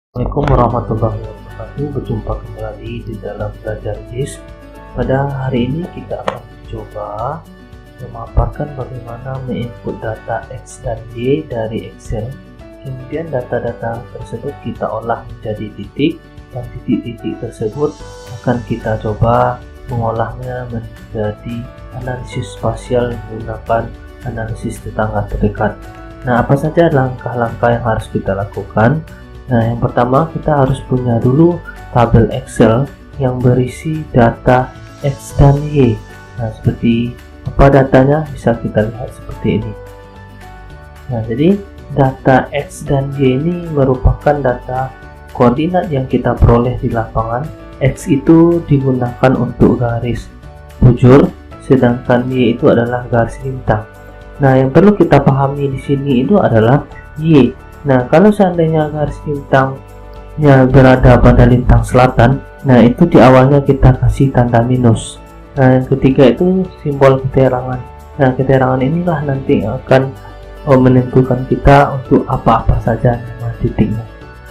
Assalamualaikum warahmatullahi wabarakatuh. Berjumpa kembali di dalam Belajar JIS. Pada hari ini kita akan mencoba memaparkan bagaimana menginput data X dan Y dari Excel. Kemudian data-data tersebut kita olah menjadi titik, dan titik-titik tersebut akan kita coba mengolahnya menjadi analisis spasial menggunakan analisis tetangga terdekat. Nah, apa saja langkah-langkah yang harus kita lakukan? Nah, yang pertama kita harus punya dulu tabel Excel yang berisi data X dan Y. Nah, seperti apa datanya bisa kita lihat seperti ini. Nah, jadi data X dan Y ini merupakan data koordinat yang kita peroleh di lapangan. X itu digunakan untuk garis bujur, sedangkan Y itu adalah garis lintang. Nah, yang perlu kita pahami di sini itu adalah Y. Nah, kalau seandainya garis lintangnya berada pada lintang selatan, nah itu di awalnya kita kasih tanda minus. Nah, yang ketiga itu simbol keterangan. Nah, keterangan inilah nanti akan menentukan kita untuk apa-apa saja nama titiknya.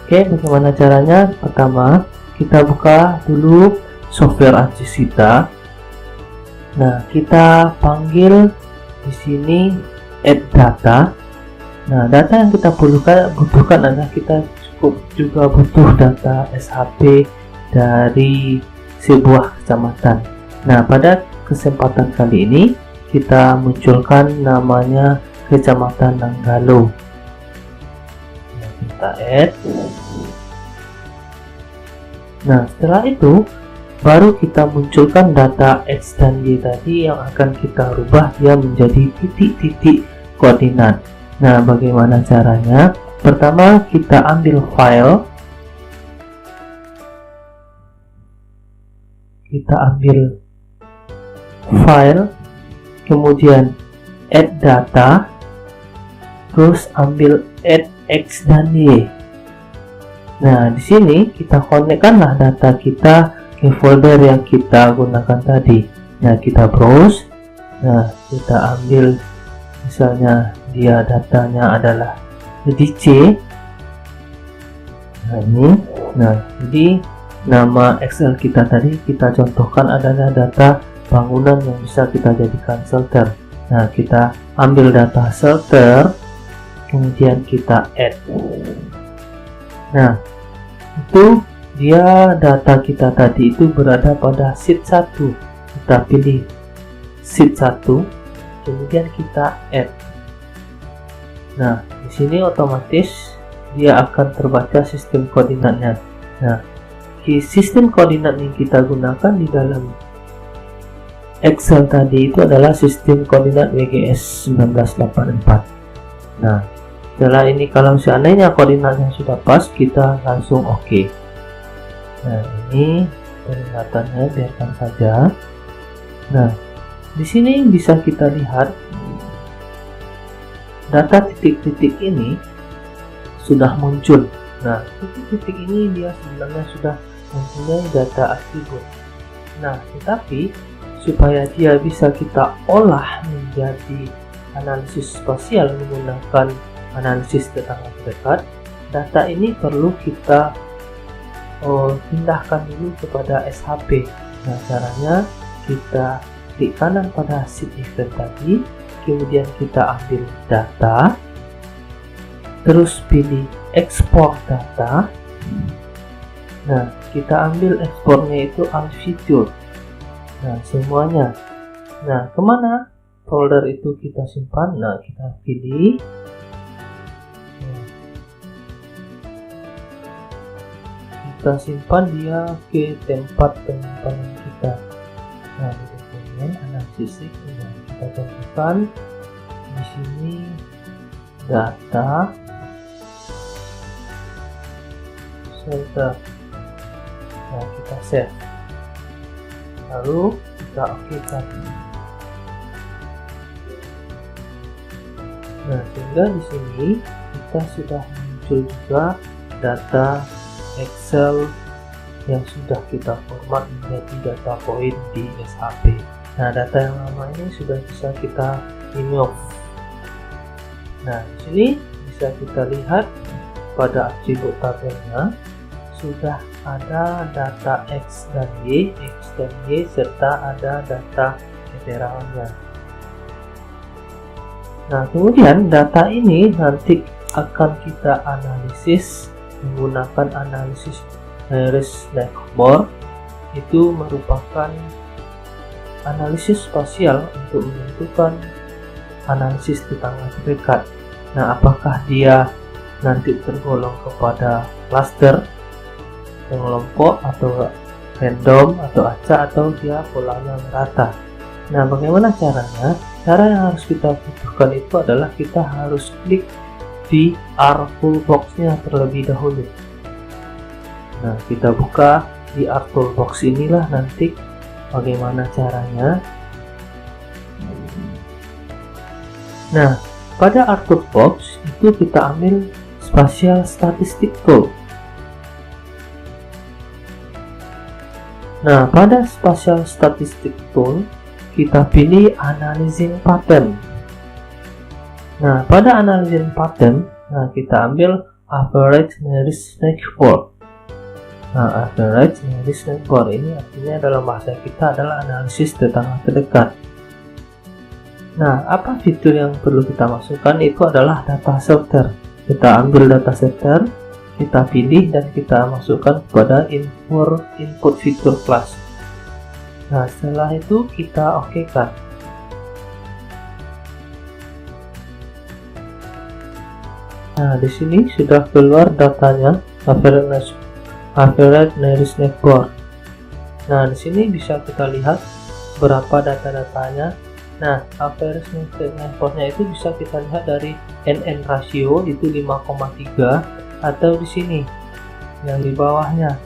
Oke, bagaimana caranya? Pertama, kita buka dulu software ANSYS kita. Nah, kita panggil di sini add data. Nah, data yang kita butuhkan adalah kita juga butuh data SHP dari sebuah kecamatan. Nah, pada kesempatan kali ini kita munculkan namanya Kecamatan Nanggalo. Nah, kita add. Nah, setelah itu baru kita munculkan data X dan Y tadi yang akan kita rubah dia menjadi titik-titik koordinat. Nah, bagaimana caranya? Pertama, kita ambil file. Kemudian add data, terus ambil add X dan Y. Nah, di sini kita konekkanlah data kita ke folder yang kita gunakan tadi. Nah, kita browse. Nah, kita ambil misalnya dia datanya adalah di C. Nah, ini. Nah, jadi nama Excel kita tadi kita contohkan adalah data bangunan yang bisa kita jadikan shelter. Nah, kita ambil data shelter, kemudian kita add. Nah, itu dia data kita tadi itu berada pada sheet 1. Kita pilih sheet 1, kemudian kita add. Nah, di sini otomatis dia akan terbaca sistem koordinatnya. Nah, sistem koordinat yang kita gunakan di dalam Excel tadi itu adalah sistem koordinat WGS 1984. Nah, setelah ini kalau seandainya koordinatnya sudah pas, kita langsung oke. Nah, ini penglihatannya biarkan saja. Nah, di sini bisa kita lihat data titik-titik ini sudah muncul. Nah, titik-titik ini dia sebenarnya sudah mempunyai data atribut. Nah, tetapi supaya dia bisa kita olah menjadi analisis spasial menggunakan analisis tetangga terdekat, data ini perlu kita pindahkan dulu kepada SHP. Nah, caranya kita klik kanan pada sheet event tadi, kemudian kita ambil data, terus pilih export data. Nah, kita ambil ekspornya itu all feature. Nah, semuanya. Nah, kemana folder itu kita simpan? Nah, kita pilih. Kita simpan dia ke tempat penyimpanan kita. Nah, di dokumen analisis nah, kita contohkan di sini data shelter. Nah, kita save, lalu kita okekan. Nah, sehingga di sini kita sudah muncul juga data Excel yang sudah kita format menjadi data point di SHP. Nah, data yang lama ini sudah bisa kita remove. Nah, di sini bisa kita lihat pada atribut tabelnya sudah ada data X dan Y, serta ada data iterannya. Nah, kemudian data ini nanti akan kita analisis menggunakan analisis Nares-Snakebar. Itu merupakan analisis spasial untuk menentukan analisis tetangga terdekat. Nah, apakah dia nanti tergolong kepada cluster, mengelompok, atau random, atau acak, atau dia polanya merata. Nah, bagaimana caranya? Cara yang harus kita butuhkan itu adalah kita harus klik di R-Toolbox-nya terlebih dahulu. Nah, kita buka di R-Toolbox inilah nanti bagaimana caranya. Nah, pada R-Toolbox itu kita ambil Spatial Statistic Tool. Nah, pada Spatial Statistic Tool kita pilih Analyzing Pattern. Nah, pada Analyzing Pattern, kita ambil Average Nares-Snakebar. Nah, Average Nares-Snakebar ini artinya dalam bahasa kita adalah analisis tetangga terdekat. Nah, apa fitur yang perlu kita masukkan itu adalah data filter. Kita ambil data filter, kita pilih dan kita masukkan kepada input fitur class. Nah, setelah itu kita okekan. Nah, di sini sudah keluar datanya Average Nares-Snakebar. Nah, di sini bisa kita lihat berapa data-datanya. Nah, average Nares-Snakebar-nya itu bisa kita lihat dari NN ratio itu 5,3, atau di sini yang di bawahnya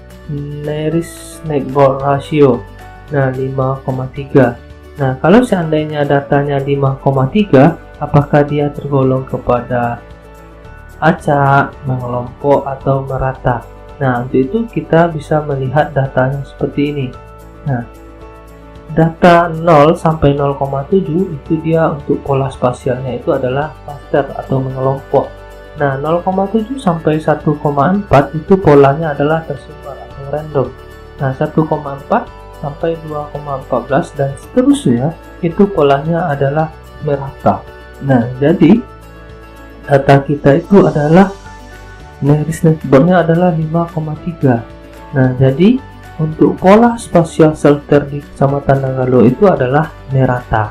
Nares-Snakebar ratio. Nah, 5,3. Nah, kalau seandainya datanya 5,3, apakah dia tergolong kepada acak, mengelompok, atau merata? Nah, untuk itu kita bisa melihat datanya seperti ini. Nah, data 0 sampai 0,7 itu dia untuk pola spasialnya itu adalah cluster atau mengelompok. Nah, 0,7 sampai 1,4 itu polanya adalah tersebar atau random. Nah, 1,4 sampai 2,14 dan seterusnya itu polanya adalah merata. Nah, jadi data kita itu adalah Nares-Snakebar-nya adalah 5,3. Nah, jadi untuk pola spasial shelter di Kecamatan Nanggalo itu adalah merata.